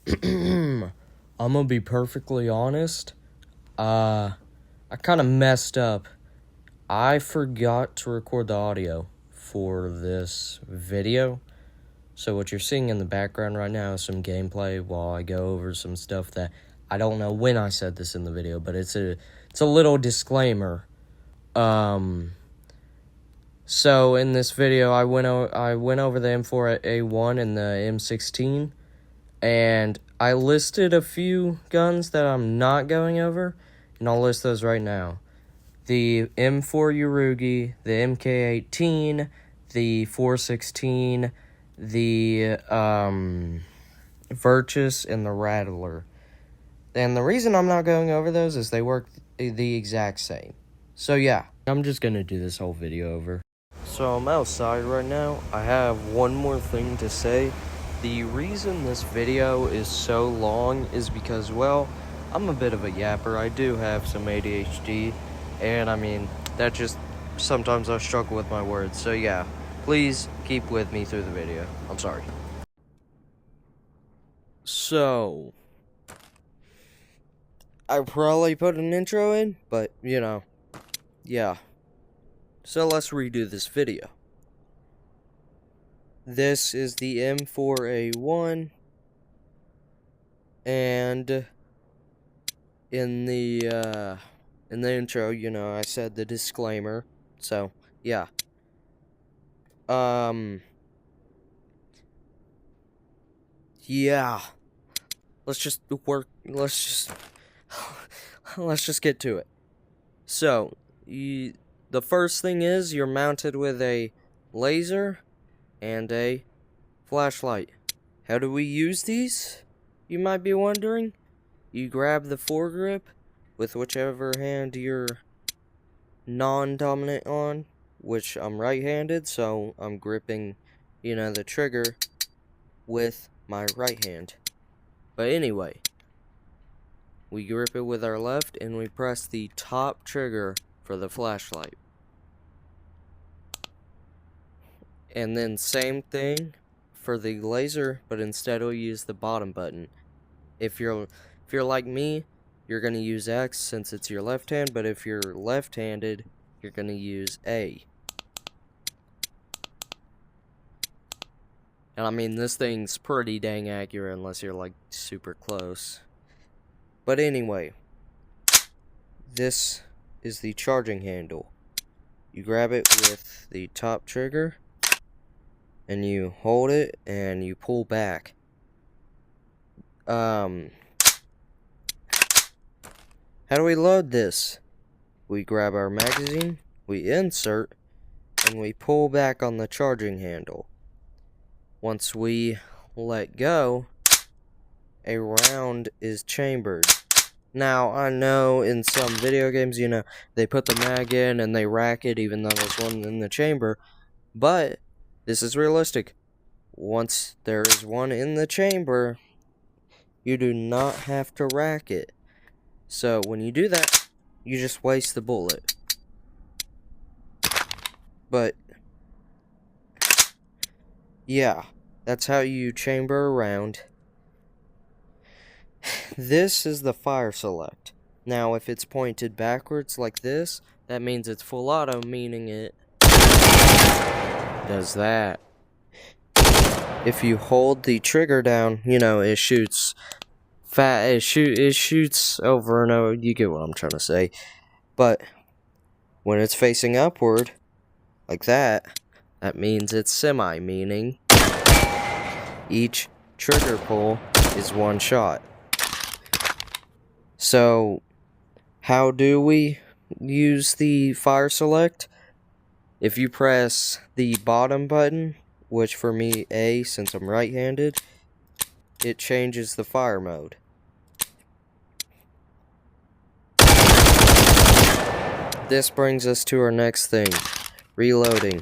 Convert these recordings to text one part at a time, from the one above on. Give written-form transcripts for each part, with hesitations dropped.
I'm gonna be perfectly honest. I kind of messed up. I forgot to record the audio for this video. So what you're seeing in the background right now is some gameplay while I go over some stuff that I don't know when I said this in the video, but it's a little disclaimer. So in this video, I went over the M4A1 and the M16, and I listed a few guns that I'm not going over, and I'll list those right now. The M4 Urugi, the MK18, the 416, the Virtus, and the Rattler. And the reason I'm not going over those is they work the exact same. So yeah, I'm just gonna do this whole video over. So I'm outside right now. I have one more thing to say. The reason this video is so long is because, well, I'm a bit of a yapper. I do have some ADHD, and I mean, that just, sometimes I struggle with my words. So yeah, please keep with me through the video. I'm sorry. So, I probably put an intro in, but, you know, yeah. So let's redo this video. This is the M4A1, and in the intro, you know, I said the disclaimer, so, yeah. Yeah. Let's just get to it. So, the first thing is you're mounted with a laser and a flashlight. How do we use these? You might be wondering. You grab the foregrip with whichever hand you're non-dominant on, which I'm right-handed, so I'm gripping, you know, the trigger with my right hand. But anyway, we grip it with our left and we press the top trigger for the flashlight. And then same thing for the laser, but instead we'll use the bottom button. If you're like me, you're going to use X since it's your left hand, but if you're left-handed, you're going to use A. And I mean, this thing's pretty dang accurate unless you're like super close. But anyway, this is the charging handle. You grab it with the top trigger, and you hold it, and you pull back. How do we load this? We grab our magazine, we insert, and we pull back on the charging handle. Once we let go, a round is chambered. Now, I know in some video games, you know, they put the mag in and they rack it even though there's one in the chamber, but this is realistic. Once there is one in the chamber, you do not have to rack it. So when you do that, you just waste the bullet. But yeah, that's how you chamber a round. This is the fire select. Now if it's pointed backwards like this, that means it's full auto, meaning it does that. If you hold the trigger down, you know, it shoots it shoots over and over. You get what I'm trying to say. But when it's facing upward, like that, that means it's semi, meaning each trigger pull is one shot. So, how do we use the fire select? If you press the bottom button, which for me, A, since I'm right-handed, it changes the fire mode. This brings us to our next thing, reloading.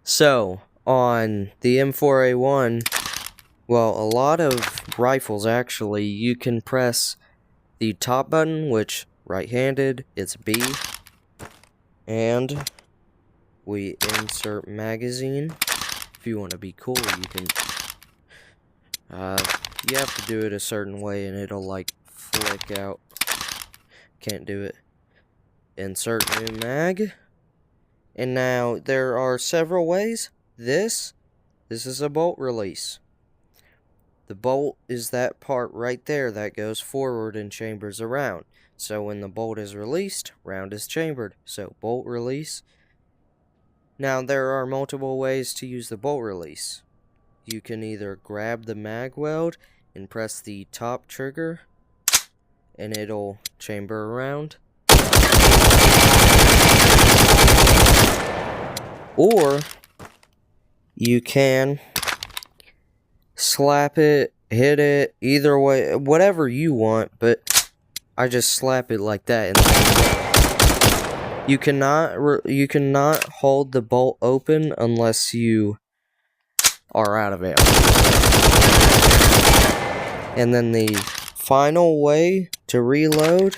So, on the M4A1, well, a lot of rifles actually, you can press the top button, which right-handed, it's B, and we insert magazine. If you want to be cool, you can you have to do it a certain way and it'll like flick out. Can't do it. Insert new mag. And now there are several ways. This is a bolt release. The bolt is that part right there that goes forward and chambers around. So when the bolt is released, round is chambered. So bolt release. Now there are multiple ways to use the bolt release. You can either grab the mag weld and press the top trigger and it'll chamber around. Or you can slap it, hit it, either way, whatever you want, but I just slap it like that. And you cannot hold the bolt open unless you are out of ammo. And then the final way to reload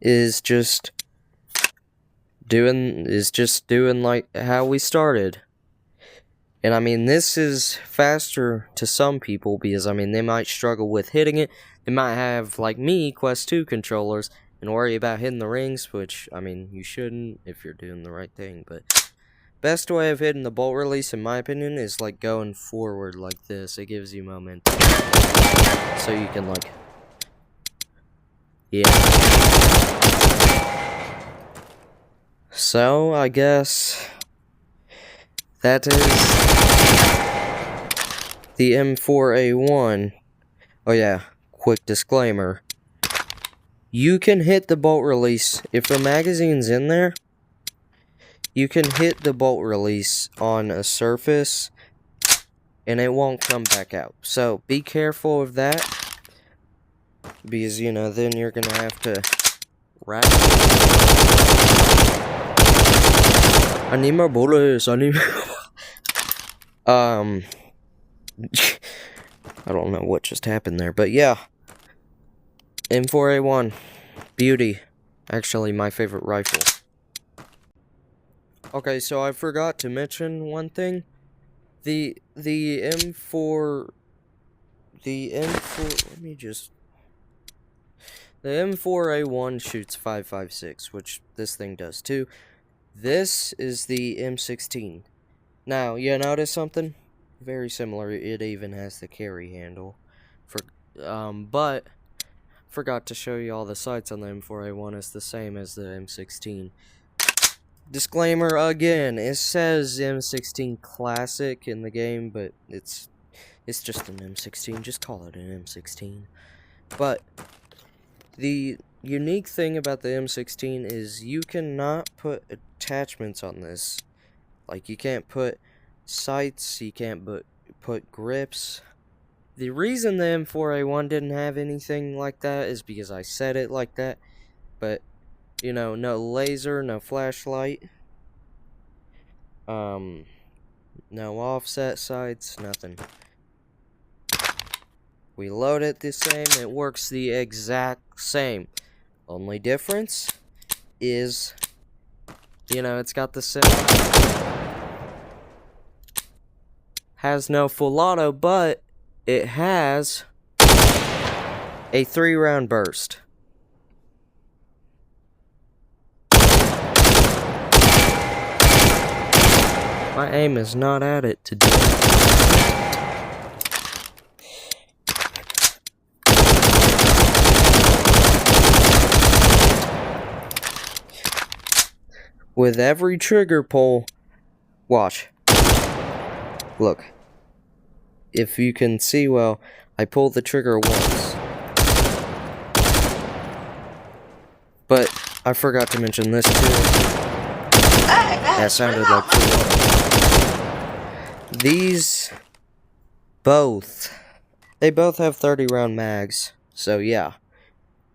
is just doing like how we started. And I mean, this is faster to some people because I mean they might struggle with hitting it. They might have, like me, Quest 2 controllers and worry about hitting the rings, which I mean you shouldn't if you're doing the right thing. But best way of hitting the bolt release, in my opinion, is like going forward like this. It gives you momentum, so you can like, yeah. So I guess that is the M4A1. Oh yeah, quick disclaimer. You can hit the bolt release. If the magazine's in there, you can hit the bolt release on a surface and it won't come back out. So be careful of that. Because, you know, then you're gonna have to wrap it. I need my bullets. I need I don't know what just happened there, but yeah. M4A1. Beauty. Actually, my favorite rifle. Okay, so I forgot to mention one thing. The M4 The M4A1 shoots 5.56, which this thing does too. This is the M16. Now, you notice something? Very similar. It even has the carry handle. But forgot to show you all the sights on the M4A1 is the same as the M16. Disclaimer again, it says M16 Classic in the game, but it's just an M16. Just call it an M16. But the unique thing about the M16 is you cannot put attachments on this. Like, you can't put sights, you can't put grips. The reason the M4A1 didn't have anything like that is because I said it like that. But, you know, no laser, no flashlight. No offset sights, nothing. We load it the same, it works the exact same. Only difference is, you know, it's got the same. Has no full auto, but it has a 3-round burst. My aim is not at it today. With every trigger pull, watch. Look. If you can see well, I pulled the trigger once. But I forgot to mention this too. That sounded like cool. These they both have 30-round mags. So yeah.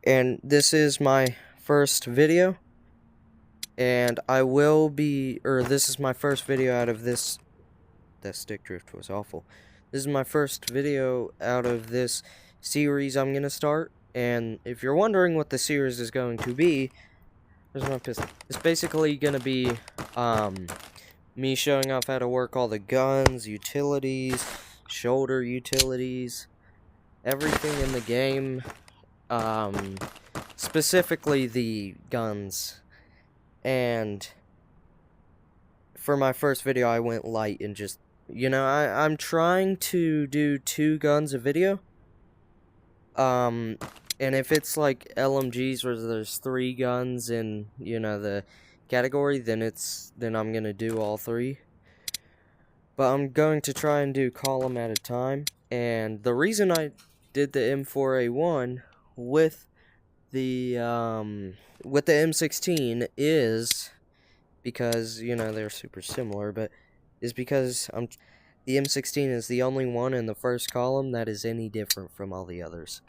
And this is my first video. And this is my first video out of this. That stick drift was awful. This is my first video out of this series I'm gonna start. And if you're wondering what the series is going to be, there's my pistol. It's basically gonna be me showing off how to work all the guns, utilities, shoulder utilities, everything in the game, specifically the guns. And for my first video, I went light and just, I'm trying to do 2 guns a video. And if it's like LMGs where there's 3 guns in, the category, then I'm gonna do all 3. But I'm going to try and do column at a time. And the reason I did the M4A1 with the M16 is because, they're super similar, but is because the M16 is the only one in the first column that is any different from all the others.